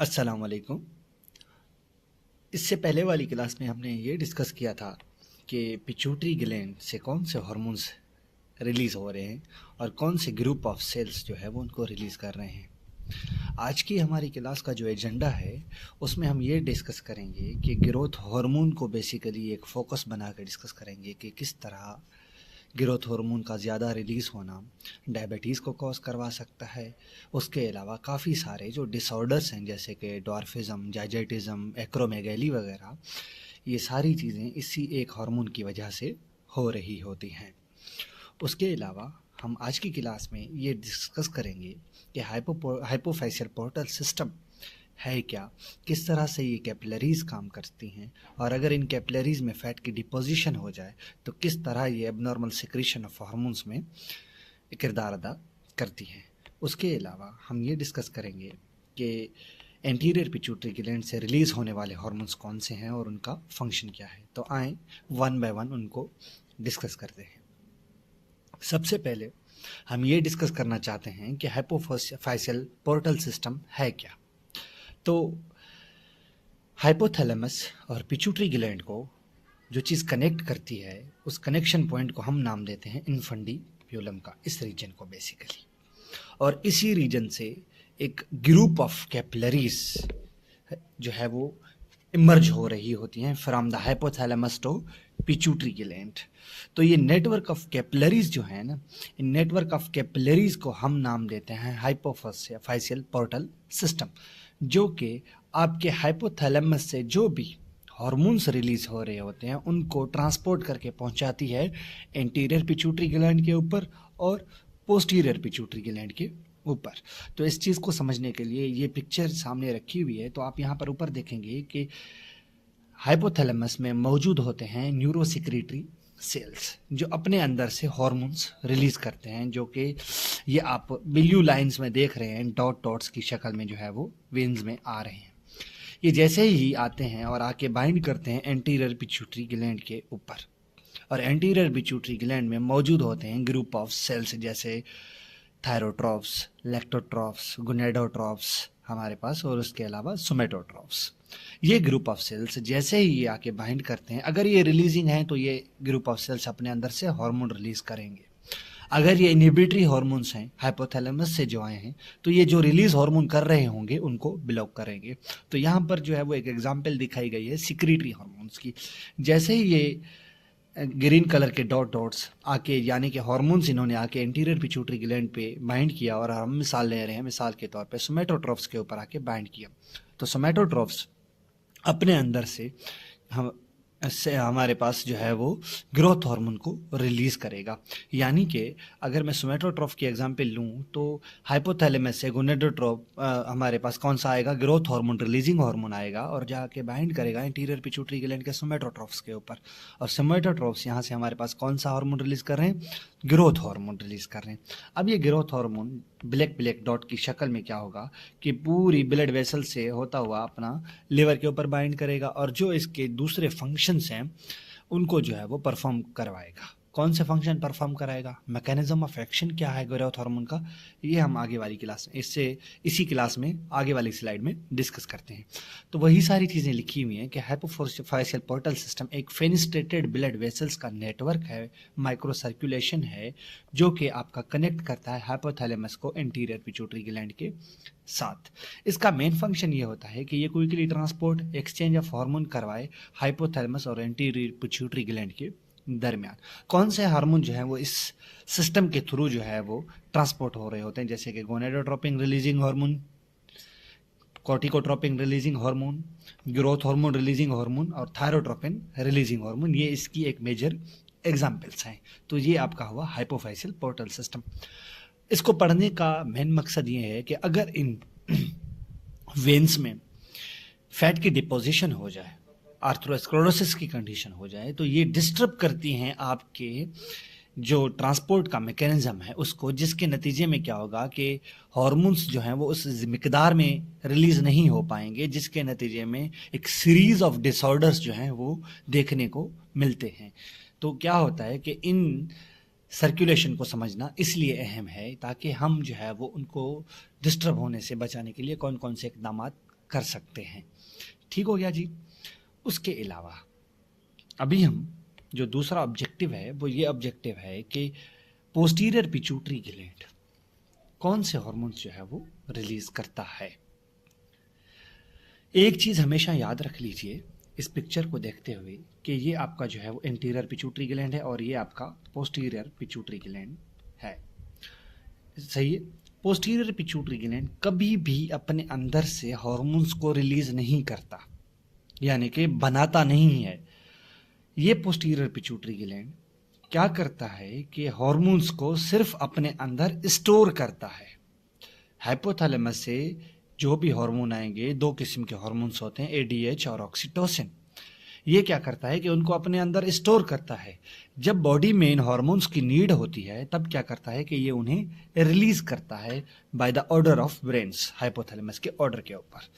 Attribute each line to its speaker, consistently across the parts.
Speaker 1: अस्सलाम वालेकुम। इससे पहले वाली क्लास में हमने ये डिस्कस किया था कि पिट्यूटरी ग्लैंड से कौन से हार्मोन्स रिलीज़ हो रहे हैं और कौन से ग्रुप ऑफ सेल्स जो है वो उनको रिलीज़ कर रहे हैं। आज की हमारी क्लास का जो एजेंडा है उसमें हम ये डिस्कस करेंगे कि ग्रोथ हार्मोन को बेसिकली एक फोकस बना कर डिस्कस करेंगे कि किस तरह ग्रोथ हार्मोन का ज़्यादा रिलीज़ होना डायबिटीज़ को कॉज करवा सकता है। उसके अलावा काफ़ी सारे जो डिसऑर्डर्स हैं जैसे कि डॉर्फिज्म, जाइजेटिज्म, एक्रोमेगैली वगैरह, ये सारी चीज़ें इसी एक हार्मोन की वजह से हो रही होती हैं। उसके अलावा हम आज की क्लास में ये डिस्कस करेंगे कि हाइपोफैशियल पोर्टल सिस्टम है क्या, किस तरह से ये कैपिलरीज काम करती हैं और अगर इन कैपिलरीज में फैट की डिपोजिशन हो जाए तो किस तरह ये एबनॉर्मल सिक्रीशन ऑफ हार्मोन्स में किरदार अदा करती हैं। उसके अलावा हम ये डिस्कस करेंगे कि एंटीरियर पिट्यूटरी ग्लैंड से रिलीज़ होने वाले हार्मोन्स कौन से हैं और उनका फंक्शन क्या है। तो आएँ वन बाय वन उनको डिस्कस करते हैं। सबसे पहले हम ये डिस्कस करना चाहते हैं कि हाइपोफैशियल पोर्टल सिस्टम है क्या। तो हाइपोथैलेमस और पिट्यूटरी ग्लैंड को जो चीज़ कनेक्ट करती है उस कनेक्शन पॉइंट को हम नाम देते हैं इन्फंडिब्यूलम का, इस रीजन को बेसिकली। और इसी रीजन से एक ग्रुप ऑफ कैपिलरीज जो है वो इमर्ज हो रही होती हैं from the hypothalamus to pituitary gland. तो ये नेटवर्क ऑफ कैपिलरीज जो है ना, इन नेटवर्क ऑफ कैपिलरीज को हम नाम देते हैं हाइपोफैशियल पोर्टल सिस्टम, जो कि आपके हाइपोथैलेमस से जो भी हार्मोन्स रिलीज हो रहे होते हैं उनको ट्रांसपोर्ट करके पहुंचाती है एंटीरियर पिट्यूटरी ग्लैंड के ऊपर और पोस्टीरियर पिट्यूटरी ग्लैंड के ऊपर। तो इस चीज़ को समझने के लिए ये पिक्चर सामने रखी हुई है। तो आप यहाँ पर ऊपर देखेंगे कि हाइपोथैलेमस में मौजूद होते हैं न्यूरोसिक्रेटरी सेल्स जो अपने अंदर से हार्मोन्स रिलीज करते हैं, जो कि ये आप ब्लू लाइंस में देख रहे हैं, डॉट डॉट्स की शक्ल में जो है वो वेन्स में आ रहे हैं। ये जैसे ही आते हैं और आके बाइंड करते हैं एंटीरियर पिट्यूटरी ग्लैंड के ऊपर, और एंटीरियर पिट्यूटरी ग्लैंड में मौजूद होते हैं ग्रुप ऑफ सेल्स जैसे थायरोट्रॉफ्स, लैक्टोट्रॉफ्स, गोनेडोट्रॉफ्स हमारे पास, और उसके अलावा सोमेटोट्रॉफ्स। ये ग्रुप ऑफ सेल्स जैसे ही ये आके बाइंड करते हैं, अगर ये रिलीजिंग हैं तो ये ग्रुप ऑफ सेल्स अपने अंदर से हार्मोन रिलीज करेंगे। अगर ये इनहिबिटरी हार्मोन्स हैं हाइपोथैलेमस से जो आए हैं तो ये जो रिलीज हार्मोन कर रहे होंगे उनको ब्लॉक करेंगे। तो यहाँ पर जो है वो एक एग्जांपल दिखाई गई है सिक्रीटरी हार्मोन्स की। जैसे ही ये ग्रीन कलर के डॉट डॉट्स आके, यानी कि हार्मोन्स इन्होंने आके एंटीरियर पिट्यूटरी ग्लैंड पे बाइंड किया, और हम मिसाल ले रहे हैं, मिसाल के तौर पे सोमेटोट्रॉफ्स के ऊपर आके बाइंड किया, तो सोमेटोट्रॉफ्स अपने अंदर से हम से हमारे पास जो है वो ग्रोथ हार्मोन को रिलीज करेगा। यानी कि अगर मैं सोमेटोट्रॉफ की एग्जांपल लूँ तो हाइपोथैलेमस से गोनेडोट्रॉफ हमारे पास कौन सा आएगा, ग्रोथ हार्मोन रिलीजिंग हार्मोन आएगा और जाके बाइंड करेगा इंटीरियर पिट्यूटरी ग्लैंड के सोमेटोट्रॉफ्स के ऊपर। और सोमेटोट्रॉफ्स यहाँ से हमारे पास कौन सा हार्मोन रिलीज कर रहे हैं, ग्रोथ हार्मोन रिलीज कर रहे हैं। अब ये growth hormone black black dot की शक्ल में क्या होगा कि पूरी ब्लड वेसल से होता हुआ अपना लिवर के ऊपर बाइंड करेगा और जो इसके दूसरे फंक्शंस हैं उनको जो है वो परफॉर्म करवाएगा। कौन से फंक्शन परफॉर्म कराएगा, मैकेनिज्म ऑफ एक्शन क्या है ग्रोथ हार्मोन का, ये हम आगे वाली क्लास में इसी क्लास में आगे वाली स्लाइड में डिस्कस करते हैं। तो वही सारी चीज़ें लिखी हुई हैं कि हाइपोफैशियल पोर्टल सिस्टम एक फेनिस्ट्रेटेड ब्लड वेसल्स का नेटवर्क है, माइक्रो सर्कुलेशन है, जो कि आपका कनेक्ट करता है हाइपोथैलेमस को एंटीरियर पिट्यूटरी ग्लैंड के साथ। इसका मेन फंक्शन ये होता है कि ये quickly transport exchange of hormone करवाए हाइपोथैलेमस और एंटीरियर पिट्यूटरी ग्लैंड के दरमियान। कौन से हार्मोन जो है वो इस सिस्टम के थ्रू जो है वो ट्रांसपोर्ट हो रहे होते हैं, जैसे कि gonadotropin releasing hormone, corticotropin releasing hormone, growth hormone releasing hormone और थायरोट्रोपिन रिलीजिंग हार्मोन। ये इसकी एक मेजर एग्जाम्पल्स हैं। तो ये आपका हुआ हाइपोफैशियल पोर्टल सिस्टम। इसको पढ़ने का मेन मकसद ये है कि अगर इन वेन्स में फैट की डिपोजिशन हो जाए, आर्थरोस्क्लेरोसिस की कंडीशन हो जाए, तो ये डिस्टर्ब करती हैं आपके जो ट्रांसपोर्ट का मैकेनिज्म है उसको, जिसके नतीजे में क्या होगा कि हार्मोन्स जो हैं वो उस मिकदार में रिलीज नहीं हो पाएंगे, जिसके नतीजे में एक सीरीज ऑफ डिसऑर्डर्स जो हैं वो देखने को मिलते हैं। तो क्या होता है कि इन सर्कुलेशन को समझना इसलिए अहम है ताकि हम जो है वो उनको डिस्टर्ब होने से बचाने के लिए कौन कौन से इकदाम कर सकते हैं। ठीक हो गया जी। उसके अलावा अभी हम जो दूसरा ऑब्जेक्टिव है वो ये ऑब्जेक्टिव है कि पोस्टीरियर पिट्यूटरी ग्लैंड कौन से हार्मोन्स जो है वो रिलीज करता है। एक चीज हमेशा याद रख लीजिए इस पिक्चर को देखते हुए कि ये आपका जो है वो एंटीरियर पिट्यूटरी ग्लैंड है और ये आपका पोस्टीरियर पिट्यूटरी ग्लैंड है। सही है। पोस्टीरियर पिट्यूटरी ग्लैंड कभी भी अपने अंदर से हार्मोन्स को रिलीज नहीं करता, यानी कि बनाता नहीं है। ये पोस्टीरियर पिट्यूटरी ग्लैंड क्या करता है कि हार्मोन्स को सिर्फ अपने अंदर स्टोर करता है। हाइपोथैलेमस से जो भी हार्मोन आएंगे, दो किस्म के हार्मोन्स होते हैं, एडीएच और ऑक्सीटोसिन। ये क्या करता है कि उनको अपने अंदर स्टोर करता है। जब बॉडी में इन हार्मोन्स की नीड होती है तब क्या करता है कि ये उन्हें रिलीज करता है by the order of brains, hypothalamus के ऑर्डर के ऊपर।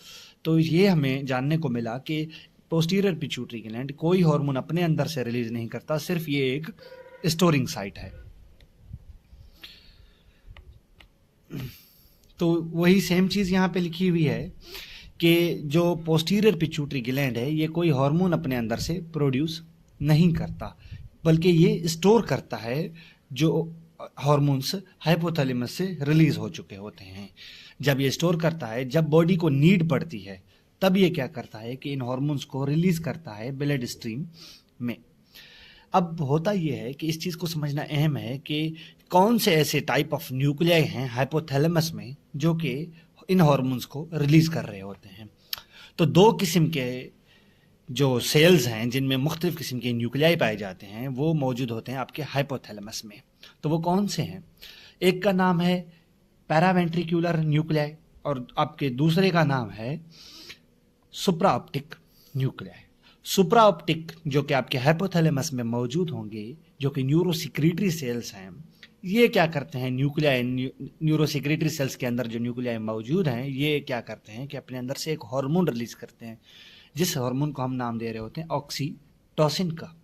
Speaker 1: तो ये हमें जानने को मिला कि पोस्टीरियर पिट्यूटरी ग्लैंड कोई हार्मोन अपने अंदर से रिलीज नहीं करता, सिर्फ ये एक स्टोरिंग साइट है। तो वही सेम चीज यहाँ पे लिखी हुई है कि जो पोस्टीरियर पिट्यूटरी ग्लैंड है ये कोई हार्मोन अपने अंदर से प्रोड्यूस नहीं करता, बल्कि ये स्टोर करता है जो हार्मोन्स हाइपोथैलेमस से रिलीज हो चुके होते हैं। जब ये स्टोर करता है, जब बॉडी को नीड पड़ती है, तब ये क्या करता है कि इन हार्मोन्स को रिलीज करता है ब्लड स्ट्रीम में। अब होता यह है कि इस चीज को समझना अहम है कि कौन से ऐसे टाइप ऑफ न्यूक्लियाई हैं हाइपोथैलेमस में जो कि इन हार्मोन्स को रिलीज कर रहे होते हैं। तो दो किस्म के जो सेल्स हैं जिनमें मुख्तलिफ किस्म के न्यूक्लियाई पाए जाते हैं वो मौजूद होते हैं आपके हाइपोथैलेमस में। तो वो कौन से हैं? एक का नाम है पैरावेंट्रिकुलर न्यूक्लियाई और आपके दूसरे का नाम है सुप्राऑप्टिक न्यूक्लियाई। सुप्राऑप्टिक जो कि आपके हाइपोथैलेमस में मौजूद होंगे, जो कि न्यूरोसिक्रीटरी सेल्स हैं, ये क्या करते हैं, न्यूक्लियाई न्यूरोसिक्रीटरी सेल्स के अंदर जो न्यूक्लियाई मौजूद हैं ये क्या करते हैं कि अपने अंदर से एक हार्मोन रिलीज करते हैं, जिस हार्मोन को हम नाम दे रहे होते हैं ऑक्सीटोसिन का।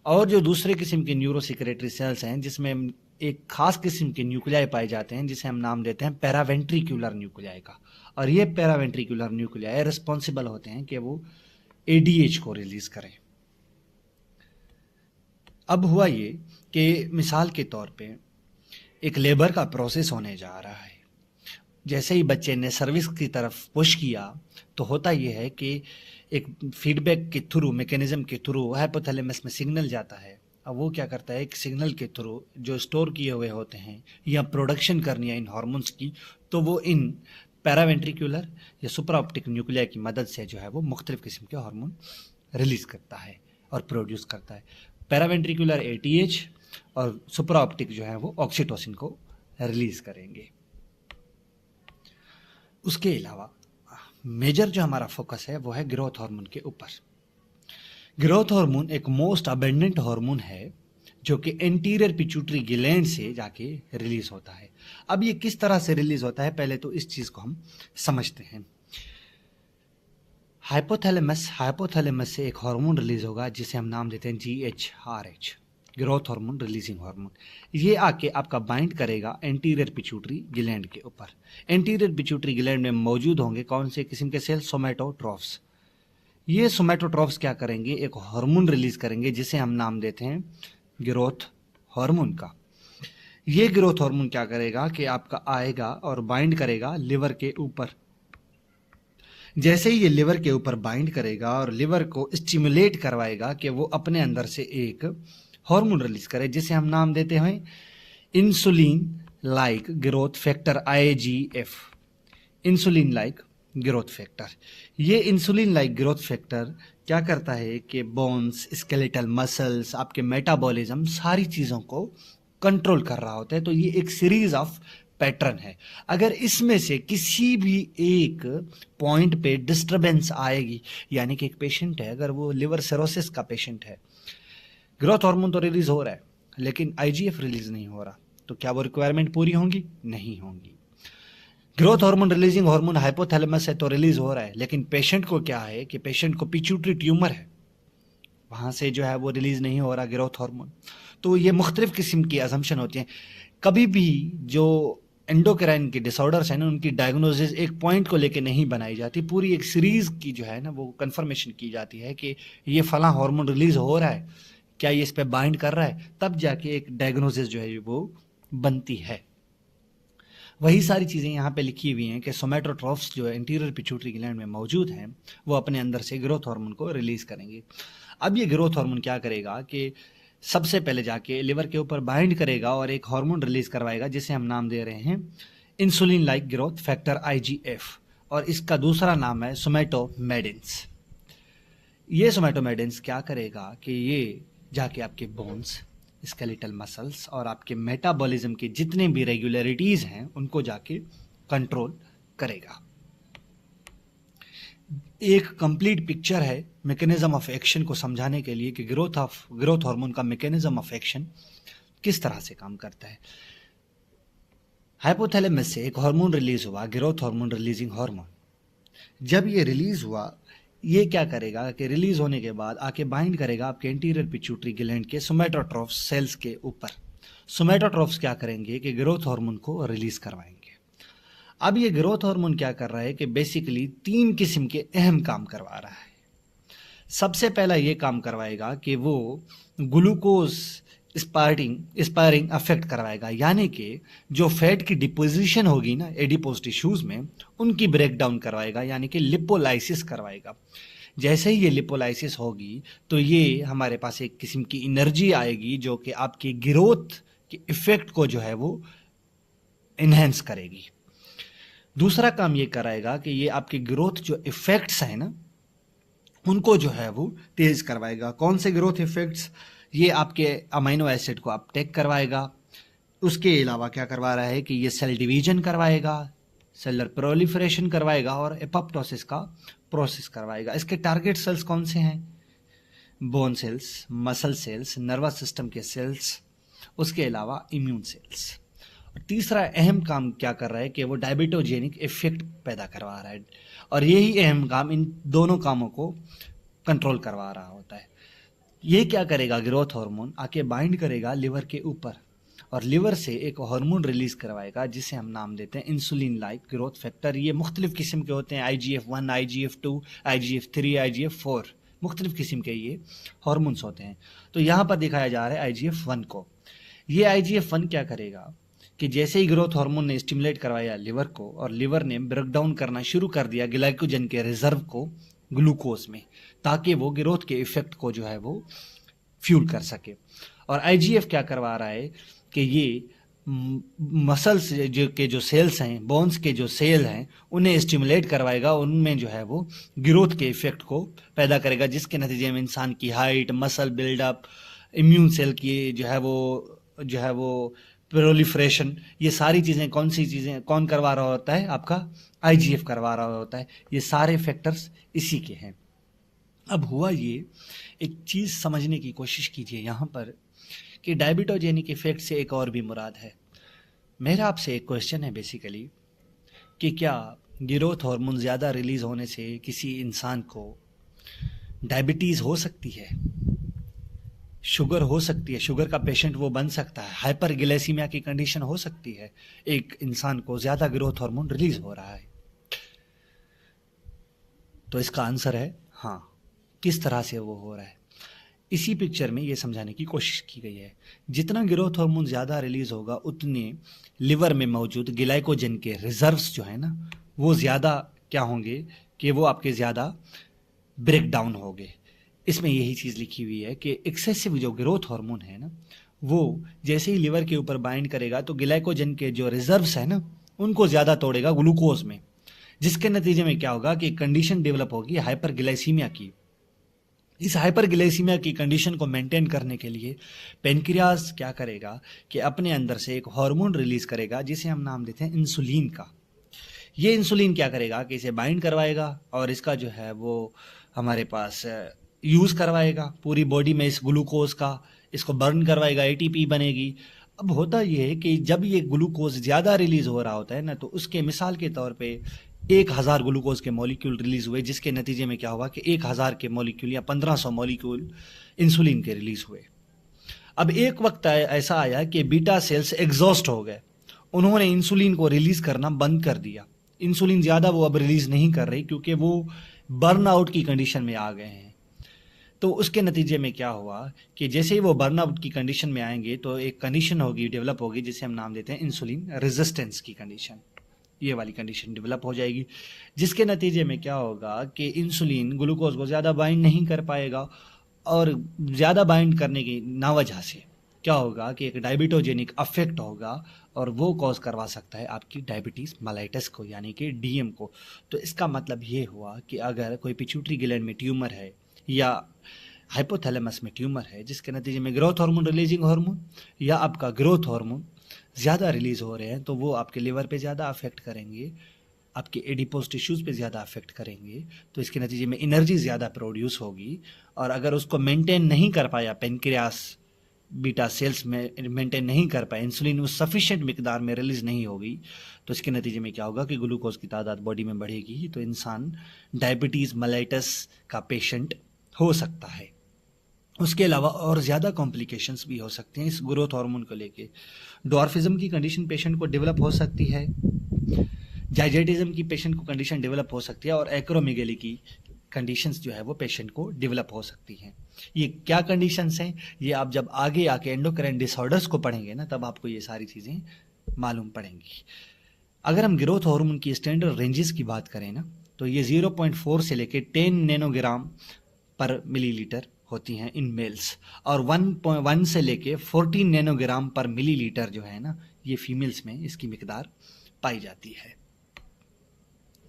Speaker 1: और जो दूसरे किस्म के न्यूरोसिक्रेटरी सेल्स हैं जिसमें एक खास किस्म के न्यूक्लियाई पाए जाते हैं जिसे हम नाम देते हैं पैरावेंट्रिकुलर न्यूक्लियाई का। और ये पैरावेंट्रिकुलर न्यूक्लियाई रिस्पॉन्सिबल होते हैं कि वो एडीएच को रिलीज करें। अब हुआ ये कि मिसाल के तौर पे एक लेबर का प्रोसेस होने जा रहा है। जैसे ही बच्चे ने सर्विस की तरफ पुश किया तो होता यह है कि एक फीडबैक के थ्रू, मैकेनिज्म के थ्रू हाइपोथैलेमस में सिग्नल जाता है। अब वो क्या करता है, एक सिग्नल के थ्रू जो स्टोर किए हुए होते हैं या प्रोडक्शन करनी है इन हार्मोन्स की, तो वो इन पैरावेंट्रिकुलर या सुपराऑप्टिक न्यूक्लियाई की मदद से जो है वो मुख्तलिफ किस्म के हार्मोन रिलीज करता है और प्रोड्यूस करता है। पैरावेंट्रिकुलर एटीएच और सुपराऑप्टिक जो है वो ऑक्सीटोसिन को रिलीज करेंगे। उसके अलावा मेजर जो हमारा फोकस है वो है ग्रोथ हार्मोन के ऊपर। ग्रोथ हार्मोन एक मोस्ट अबेंडेंट हार्मोन है जो कि एंटीरियर पिट्यूटरी ग्लैंड से जाके रिलीज होता है। अब ये किस तरह से रिलीज होता है, पहले तो इस चीज को हम समझते हैं। हाइपोथैलेमस से एक हार्मोन रिलीज होगा जिसे हम नाम देते हैं GHRH, growth hormone releasing hormone. ये आके आपका बाइंड करेगा एंटीरियर पिट्यूटरी ग्लैंड के ऊपर। एंटीरियर पिट्यूटरी ग्लैंड में मौजूद होंगे कौन से किस्म के सेल? सोमैटोट्रोफ्स। ये सोमैटोट्रोफ्स क्या करेंगे, एक हार्मोन रिलीज करेंगे जिसे हम नाम देते हैं ग्रोथ हार्मोन का। ये ग्रोथ हार्मोन क्या करेगा कि आपका आएगा और बाइंड करेगा लिवर के ऊपर। जैसे ही ये लिवर के ऊपर बाइंड करेगा और लिवर को स्टिमुलेट करवाएगा कि वो अपने अंदर से एक हार्मोन रिलीज करे जिसे हम नाम देते हैं insulin like growth factor, IGF, insulin like growth factor. ये इंसुलिन लाइक ग्रोथ फैक्टर क्या करता है कि बोन्स, स्केलेटल मसल्स, आपके मेटाबॉलिज्म, सारी चीज़ों को कंट्रोल कर रहा होता है। तो ये एक सीरीज ऑफ पैटर्न है। अगर इसमें से किसी भी एक पॉइंट पे डिस्टरबेंस आएगी, यानी कि एक पेशेंट है, अगर वो लिवर सिरोसिस का पेशेंट है, ग्रोथ हार्मोन तो रिलीज हो रहा है लेकिन IGF रिलीज नहीं हो रहा, तो क्या वो रिक्वायरमेंट पूरी होंगी? नहीं होंगी। Growth hormone releasing hormone hypothalamus है तो रिलीज हो रहा है, लेकिन पेशेंट को क्या है कि पेशेंट को पिट्यूटरी ट्यूमर है, वहां से जो है वो रिलीज नहीं हो रहा ग्रोथ हार्मोन। तो ये मुख्तलिफ किस्म की असम्पशन होती हैं। कभी भी जो एंडोक्राइन के डिसऑर्डर्स हैं ना, उनकी डायग्नोसिस एक पॉइंट को लेके नहीं बनाई जाती, पूरी एक सीरीज की जो है ना वो कंफर्मेशन की जाती है कि ये फला हार्मोन रिलीज हो रहा है, क्या ये इस पे बाइंड कर रहा है, तब जाके एक डायग्नोसिस जो है वो बनती है। वही सारी चीज़ें यहाँ पे लिखी हुई हैं कि सोमैटोट्रोफ्स जो है इंटीरियर पिट्यूटरी ग्लैंड में मौजूद हैं, वो अपने अंदर से ग्रोथ हार्मोन को रिलीज करेंगे। अब ये ग्रोथ हार्मोन क्या करेगा कि सबसे पहले जाके लिवर के ऊपर बाइंड करेगा और एक हार्मोन रिलीज करवाएगा जिसे हम नाम दे रहे हैं insulin like growth factor IGF, और इसका दूसरा नाम है सोमैटोमेडिन्स। ये सोमैटोमेडिन्स क्या करेगा कि ये जाके आपके बोन्स, स्केलेटल मसल्स और आपके मेटाबॉलिज्म के जितने भी रेगुलरिटीज हैं उनको जाके कंट्रोल करेगा। एक कंप्लीट पिक्चर है मैकेनिज्म ऑफ एक्शन को समझाने के लिए कि ग्रोथ हार्मोन का मैकेनिज्म ऑफ एक्शन किस तरह से काम करता है। हाइपोथैलेमस से एक हार्मोन रिलीज हुआ, ग्रोथ हार्मोन रिलीजिंग हार्मोन। जब ये रिलीज हुआ, ये क्या करेगा कि रिलीज होने के बाद आके बाइंड करेगा आपके एंटीरियर पिट्यूटरी ग्लैंड के सोमैटोट्रोफ्स सेल्स के ऊपर। सोमैटोट्रोफ्स क्या करेंगे कि ग्रोथ हार्मोन को रिलीज करवाएंगे। अब ये ग्रोथ हार्मोन क्या कर रहा है कि बेसिकली 3 किस्म के अहम काम करवा रहा है। सबसे पहला ये काम करवाएगा कि वो ग्लूकोज स्पायरिंग अफेक्ट करवाएगा, यानी कि जो फैट की डिपोजिशन होगी ना एडिपोज टिश्यूज में, उनकी ब्रेक डाउन करवाएगा, यानी कि लिपोलाइसिस करवाएगा। जैसे ही ये लिपोलाइसिस होगी तो ये हमारे पास एक किस्म की एनर्जी आएगी जो कि आपकी ग्रोथ के इफेक्ट को जो है वो इन्हेंस करेगी। दूसरा काम ये कराएगा कि ये आपके ग्रोथ जो इफेक्ट्स हैं ना उनको जो है वो तेज करवाएगा। कौन से ग्रोथ इफेक्ट्स? ये आपके अमीनो एसिड को अपटेक करवाएगा। उसके अलावा क्या करवा रहा है कि ये सेल डिवीजन करवाएगा, सेलर प्रोलिफरेशन करवाएगा और एपोप्टोसिस का प्रोसेस करवाएगा। इसके टारगेट सेल्स कौन से हैं? Bone cells, muscle cells, nervous system के सेल्स, उसके अलावा इम्यून सेल्स। और तीसरा अहम काम क्या कर रहा है कि वो डायबिटोजेनिक इफेक्ट पैदा करवा रहा है, और यही अहम काम इन दोनों कामों को कंट्रोल करवा रहा होता है। ये क्या करेगा? ग्रोथ हार्मोन आके बाइंड करेगा लिवर के ऊपर और लिवर से एक हार्मोन रिलीज करवाएगा जिसे हम नाम देते हैं इंसुलिन लाइक ग्रोथ फैक्टर। ये मुख्तलिफ किस्म के होते हैं, IGF-1, IGF-2, IGF-3, IGF-4, मुख्तलिफ किस्म के ये हार्मोन्स होते हैं। तो यहाँ पर दिखाया जा रहा है IGF-1 को। ये IGF-1 क्या करेगा कि जैसे ही ग्रोथ हार्मोन ने स्टिमुलेट करवाया लिवर को और लिवर ने ब्रेक डाउन करना शुरू कर दिया ग्लाइकोजन के रिजर्व को ग्लूकोज में, ताकि वो ग्रोथ के इफेक्ट को जो है वो फ्यूल कर सके। और IGF क्या करवा रहा है कि ये मसल्स जो सेल्स हैं, बोन्स के जो सेल हैं, उन्हें स्टिमुलेट करवाएगा, उनमें जो है वो ग्रोथ के इफेक्ट को पैदा करेगा, जिसके नतीजे में इंसान की height, muscle buildup, immune cell की जो है वो प्रोलिफरेशन, ये सारी चीज़ें कौन करवा रहा होता है? आपका IGF करवा रहा होता है। ये सारे फैक्टर्स इसी के हैं। अब हुआ ये, एक चीज़ समझने की कोशिश कीजिए यहाँ पर कि डायबिटोजेनिक इफेक्ट से एक और भी मुराद है। मेरा आपसे एक क्वेश्चन है बेसिकली कि क्या ग्रोथ हार्मोन ज़्यादा रिलीज होने से किसी इंसान को डायबिटीज़ हो सकती है, शुगर हो सकती है, शुगर का पेशेंट वो बन सकता है, हाइपरग्लाइसीमिया की कंडीशन हो सकती है, एक इंसान को ज़्यादा ग्रोथ हार्मोन रिलीज हो रहा है? तो इसका आंसर है हाँ। किस तरह से वो हो रहा है, इसी पिक्चर में ये समझाने की कोशिश की गई है। जितना ग्रोथ हार्मोन ज़्यादा रिलीज होगा उतने लिवर में मौजूद ग्लाइकोजन के रिजर्व्स जो है ना वो ज़्यादा क्या होंगे कि वो आपके ज़्यादा ब्रेक डाउन होंगे। इसमें यही चीज़ लिखी हुई है कि एक्सेसिव जो ग्रोथ हार्मोन है ना वो जैसे ही लिवर के ऊपर बाइंड करेगा तो ग्लाइकोजन के जो रिजर्व्स है ना उनको ज़्यादा तोड़ेगा ग्लूकोज में, जिसके नतीजे में क्या होगा कि कंडीशन डेवलप होगी हाइपरग्लाइसीमिया की। इस हाइपरग्लाइसीमिया की कंडीशन को मेंटेन करने के लिए पेनक्रियाज क्या करेगा कि अपने अंदर से एक हार्मोन रिलीज करेगा जिसे हम नाम देते हैं इंसुलिन का। ये इंसुलिन क्या करेगा कि इसे बाइंड करवाएगा और इसका जो है वो हमारे पास यूज़ करवाएगा पूरी बॉडी में इस ग्लूकोज का, इसको बर्न करवाएगा, ATP बनेगी। अब होता ये है कि जब ये ग्लूकोज ज़्यादा रिलीज हो रहा होता है ना तो उसके मिसाल के तौर पे 1000 ग्लूकोज के मॉलिक्यूल रिलीज हुए, जिसके नतीजे में क्या हुआ कि 1000 के मॉलिक्यूल या 1500 मॉलिक्यूल इंसुलिन के रिलीज हुए। अब एक वक्त ऐसा आया कि बीटा सेल्स एग्जॉस्ट हो गए, उन्होंने इंसुलिन को रिलीज करना बंद कर दिया। इंसुलिन ज़्यादा वो अब रिलीज नहीं कर रही क्योंकि वो बर्नआउट की कंडीशन में आ गए हैं। तो उसके नतीजे में क्या हुआ कि जैसे ही वो बर्नआउट की कंडीशन में आएंगे तो एक कंडीशन होगी, डेवलप होगी, जिसे हम नाम देते हैं इंसुलिन रेजिस्टेंस की कंडीशन। ये वाली कंडीशन डेवलप हो जाएगी, जिसके नतीजे में क्या होगा कि इंसुलिन ग्लूकोज को ज़्यादा बाइंड नहीं कर पाएगा, और ज़्यादा बाइंड करने की ना वजह से क्या होगा कि एक डायबिटोजेनिक अफेक्ट होगा, और वो कॉज करवा सकता है आपकी डायबिटीज़ मेलाइटस को, यानी कि डीएम को। तो इसका मतलब ये हुआ कि अगर कोई पिट्यूटरी ग्लैंड में ट्यूमर है या हाइपोथैलेमस में ट्यूमर है, जिसके नतीजे में ग्रोथ हार्मोन रिलीजिंग हार्मोन या आपका ग्रोथ हार्मोन ज़्यादा रिलीज हो रहे हैं, तो वो आपके लिवर पे ज़्यादा अफेक्ट करेंगे, आपके एडिपोज टिश्यूज़ पे ज़्यादा अफेक्ट करेंगे। तो इसके नतीजे में एनर्जी ज़्यादा प्रोड्यूस होगी, और अगर उसको मेंटेन नहीं कर पाया पेनक्रियास बीटा सेल्स में मेंटेन नहीं कर पाए, इंसुलिन उस सफिशिएंट मिकदार में रिलीज नहीं होगी, तो इसके नतीजे में क्या होगा कि ग्लूकोज की तादाद बॉडी में बढ़ेगी, तो इंसान डायबिटीज़ मेलाइटस का पेशेंट हो सकता है। उसके अलावा और ज़्यादा कॉम्प्लिकेशंस भी हो सकते हैं इस ग्रोथ हार्मोन को लेके। डॉर्फिज्म की कंडीशन पेशेंट को डेवलप हो सकती है, जाइजेटिज्म की पेशेंट को कंडीशन डेवलप हो सकती है, और एक्रोमेगेली की कंडीशंस जो है वो पेशेंट को डेवलप हो सकती हैं। ये क्या कंडीशंस हैं, ये आप जब आगे आके एंडोक्राइन डिसऑर्डर्स को पढ़ेंगे ना, तब आपको ये सारी चीज़ें मालूम पड़ेंगी। अगर हम ग्रोथ हार्मोन की स्टैंडर्ड रेंजेस की बात करें ना, तो ये 0.4 से लेके 10 नैनोग्राम पर मिलीलीटर होती हैं इन मेल्स, और 1 से लेके 14 नैनोग्राम पर मिलीलीटर जो है ना, ये फीमेल्स में इसकी मिकदार पाई जाती है।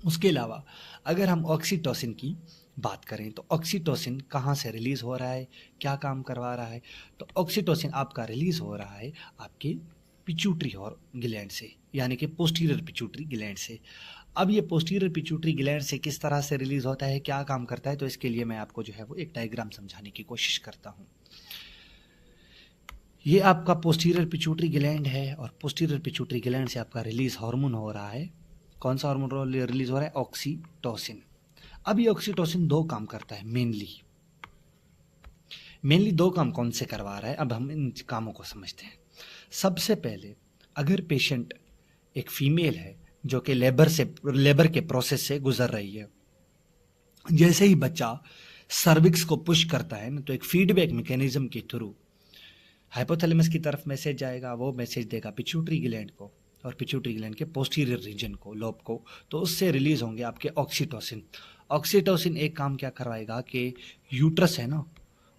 Speaker 1: उसके अलावा अगर हम ऑक्सीटोसिन की बात करें, तो ऑक्सीटोसिन कहाँ से रिलीज़ हो रहा है, क्या काम करवा रहा है, तो ऑक्सीटोसिन आपका रिलीज़ हो रहा है आपके पिट्यूटरी और ग्लैंड से, यानी कि पोस्टीरियर पिट्यूटरी ग्लैंड से। अब ये पोस्टीरियर पिट्यूटरी ग्लैंड से किस तरह से रिलीज़ होता है, क्या काम करता है, तो इसके लिए मैं आपको जो है वो एक डायग्राम समझाने की कोशिश करता हूँ। ये आपका पोस्टीरियर पिट्यूटरी ग्लैंड है, और पोस्टीरियर पिट्यूटरी ग्लैंड से आपका रिलीज हार्मोन हो रहा है। कौन सा हार्मोन रिलीज हो रहा है, ऑक्सीटोसिन। अब ये ऑक्सीटोसिन दो काम करता है मेनली दो काम कौन से करवा रहा है, अब हम इन कामों को समझते हैं। सबसे पहले, अगर पेशेंट एक फीमेल है जो कि लेबर के प्रोसेस से गुजर रही है, जैसे ही बच्चा सर्विक्स को पुश करता है ना, तो एक फीडबैक मैकेनिज्म के थ्रू हाइपोथैलेमस की तरफ मैसेज जाएगा, वो मैसेज देगा पिट्यूटरी ग्लैंड को, और पिट्यूटरी ग्लैंड के पोस्टीरियर रीजन को, लोब को, तो उससे रिलीज होंगे आपके ऑक्सीटोसिन। ऑक्सीटोसिन एक काम क्या करवाएगा कि यूट्रस है ना,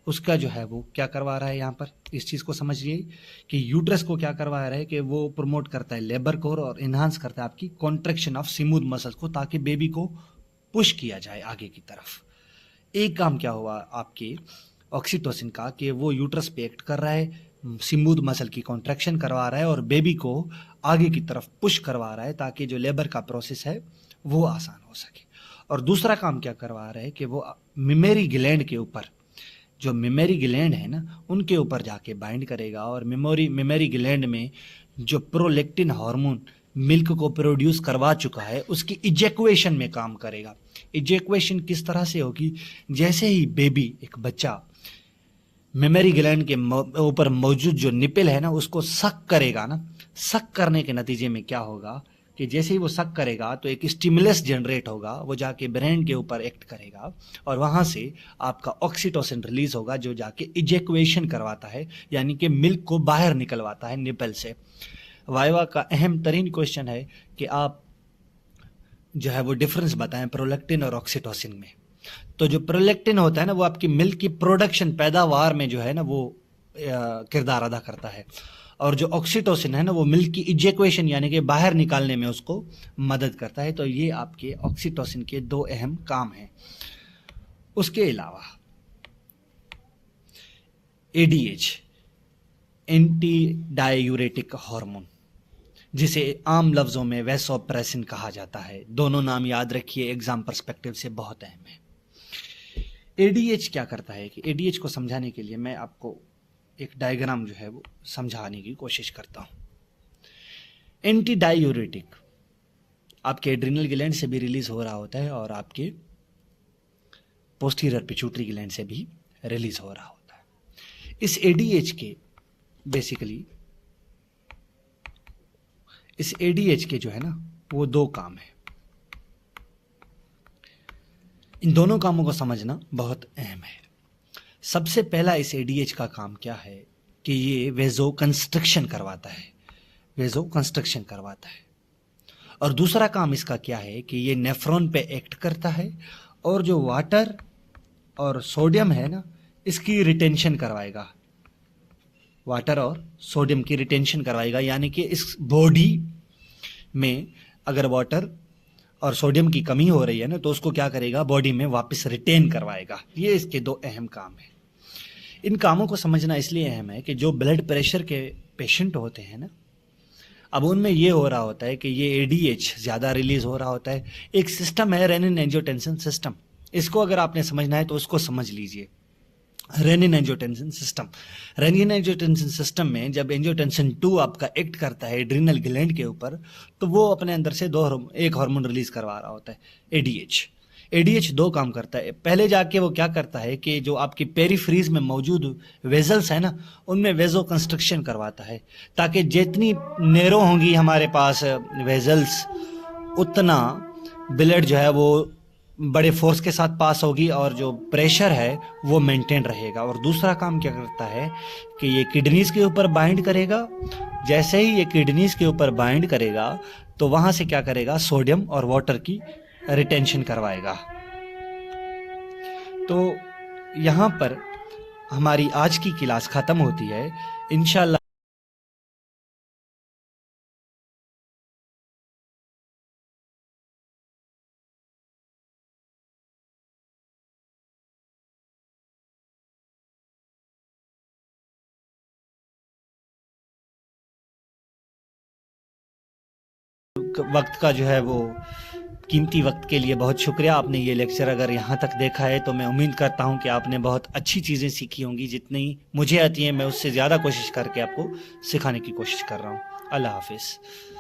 Speaker 1: उसका जो है वो क्या करवा रहा है, यहाँ पर इस चीज़ को समझिए कि यूट्रस को क्या करवा रहा है कि वो प्रमोट करता है लेबर को, और इन्हांस करता है आपकी कॉन्ट्रैक्शन ऑफ स्मूथ मसल्स को, ताकि बेबी को पुश किया जाए आगे की तरफ। एक काम क्या हुआ आपके ऑक्सीटोसिन का कि वो यूट्रस पे एक्ट कर रहा है, स्मूथ मसल की कॉन्ट्रैक्शन करवा रहा है, और बेबी को आगे की तरफ पुश करवा रहा है, ताकि जो लेबर का प्रोसेस है वो आसान हो सके। और दूसरा काम क्या करवा रहा है कि वो मेमरी ग्लैंड के ऊपर, जो मेमरी ग्लैंड है ना, उनके ऊपर जाके बाइंड करेगा, और मेमरी ग्लैंड में जो प्रोलैक्टिन हार्मोन मिल्क को प्रोड्यूस करवा चुका है, उसकी इजेक्वेशन में काम करेगा। इजेक्वेशन किस तरह से होगी, जैसे ही बेबी, एक बच्चा मेमरी ग्लैंड के ऊपर मौजूद जो निपल है ना, उसको सक करेगा ना, सक करने के नतीजे में क्या होगा कि जैसे ही वो सक करेगा तो एक स्टिमुलस जनरेट होगा, वो जाके ब्रेन के ऊपर एक्ट करेगा, और वहाँ से आपका ऑक्सीटोसिन रिलीज होगा, जो जाके इजेक्वेशन करवाता है, यानी कि मिल्क को बाहर निकलवाता है निपल से। वाइवा का अहम तरीन क्वेश्चन है कि आप जो है वो डिफरेंस बताएं प्रोलैक्टिन और ऑक्सीटोसिन में। तो जो प्रोलैक्टिन होता है ना, वो आपकी मिल्क की प्रोडक्शन, पैदावार में जो है ना वो किरदार अदा करता है, और जो ऑक्सीटोसिन है ना, वो मिल्क की इजेक्वेशन यानी कि बाहर निकालने में उसको मदद करता है। तो ये आपके ऑक्सीटोसिन के दो अहम काम हैं। उसके अलावा एडीएच, एंटी डायूरेटिक हार्मोन, जिसे आम लफ्ज़ों में वैसोप्रेसिन कहा जाता है, दोनों नाम याद रखिए, एग्जाम पर्सपेक्टिव से बहुत अहम है। एडीएच क्या करता है कि एडीएच को समझाने के लिए मैं आपको एक डायग्राम जो है वो समझाने की कोशिश करता हूँ। एंटी डायूरेटिक आपके एड्रिनल ग्लैंड से भी रिलीज हो रहा होता है, और आपके पोस्टीरियर पिट्यूटरी ग्लैंड से भी रिलीज हो रहा होता है। इस एडीएच के बेसिकली इस एडीएच के जो है ना वो दो काम है। इन दोनों कामों को समझना बहुत अहम है। सबसे पहला इस एडीएच का काम क्या है कि ये वेजो कंस्ट्रक्शन करवाता है, वेजो कंस्ट्रक्शन करवाता है। और दूसरा काम इसका क्या है कि ये नेफ्रॉन पे एक्ट करता है और जो वाटर और सोडियम है ना इसकी रिटेंशन करवाएगा, वाटर और सोडियम की रिटेंशन करवाएगा। यानी कि इस बॉडी में अगर वाटर और सोडियम की कमी हो रही है ना तो उसको क्या करेगा, बॉडी में वापस रिटेन करवाएगा। ये इसके दो अहम काम है। इन कामों को समझना इसलिए अहम है कि जो ब्लड प्रेशर के पेशेंट होते हैं ना, अब उनमें ये हो रहा होता है कि ये एडीएच ज़्यादा रिलीज हो रहा होता है। एक सिस्टम है रेनिन एंजियोटेंसिन सिस्टम, इसको अगर आपने समझना है तो उसको समझ लीजिए। Renin angiotensin system, renin angiotensin system में जब एंजियोटेंसिन 2 आपका एक्ट करता है एड्रिनल ग्लैंड के ऊपर, तो वो अपने अंदर से एक हार्मोन रिलीज करवा रहा होता है एडीएच। एडीएच दो काम करता है। पहले जाके वो क्या करता है कि जो आपकी पेरीफ्रीज में मौजूद वेजल्स है ना उनमें वेजो कंस्ट्रक्शन करवाता है, ताकि जितनी नैरो होंगी हमारे पास वेजल्स उतना ब्लड जो है वो बड़े फोर्स के साथ पास होगी और जो प्रेशर है वो मेंटेन रहेगा। और दूसरा काम क्या करता है कि ये किडनीज के ऊपर बाइंड करेगा। जैसे ही ये किडनीज के ऊपर बाइंड करेगा तो वहाँ से क्या करेगा, सोडियम और वाटर की रिटेंशन करवाएगा। तो यहाँ पर हमारी आज की क्लास ख़त्म होती है। इंशाल्लाह वक्त का जो है वो कीमती वक्त के लिए बहुत शुक्रिया। आपने ये लेक्चर अगर यहाँ तक देखा है तो मैं उम्मीद करता हूँ कि आपने बहुत अच्छी चीज़ें सीखी होंगी। जितनी मुझे आती हैं मैं उससे ज़्यादा कोशिश करके आपको सिखाने की कोशिश कर रहा हूँ। अल्लाह हाफिज़।